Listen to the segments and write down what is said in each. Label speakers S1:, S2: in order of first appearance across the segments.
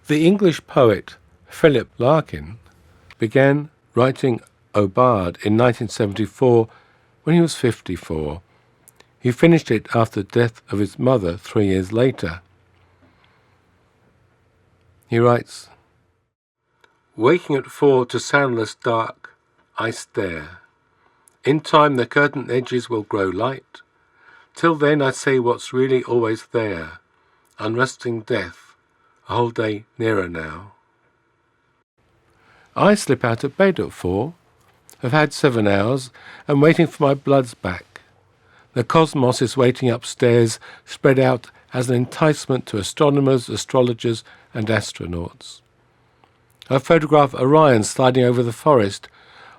S1: The English poet Philip Larkin began writing Aubade in 1974 when he was 54. He finished it after the death of his mother 3 years later. He writes, "Waking at 4 to soundless dark, I stare. In time the curtain edges will grow light. Till then I say what's really always there. Unresting death, a whole day nearer now. I slip out of bed at 4, have had 7 hours, and waiting for my bloods back. The cosmos is waiting upstairs, spread out as an enticement to astronomers, astrologers, and astronauts. I photograph Orion sliding over the forest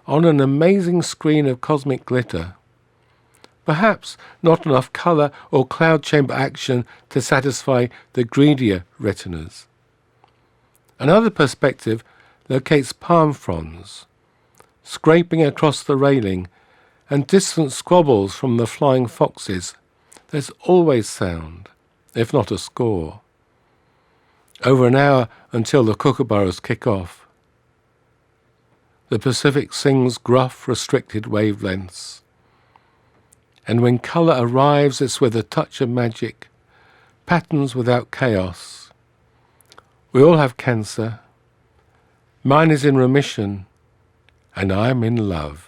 S1: on an amazing screen of cosmic glitter. Perhaps not enough colour or cloud chamber action to satisfy the greedier retinas. Another perspective locates palm fronds, scraping across the railing, and distant squabbles from the flying foxes. There's always sound, if not a score. Over an hour until the kookaburras kick off. The Pacific sings gruff, restricted wavelengths. And when colour arrives, it's with a touch of magic, patterns without chaos. We all have cancer. Mine is in remission, and I'm in love."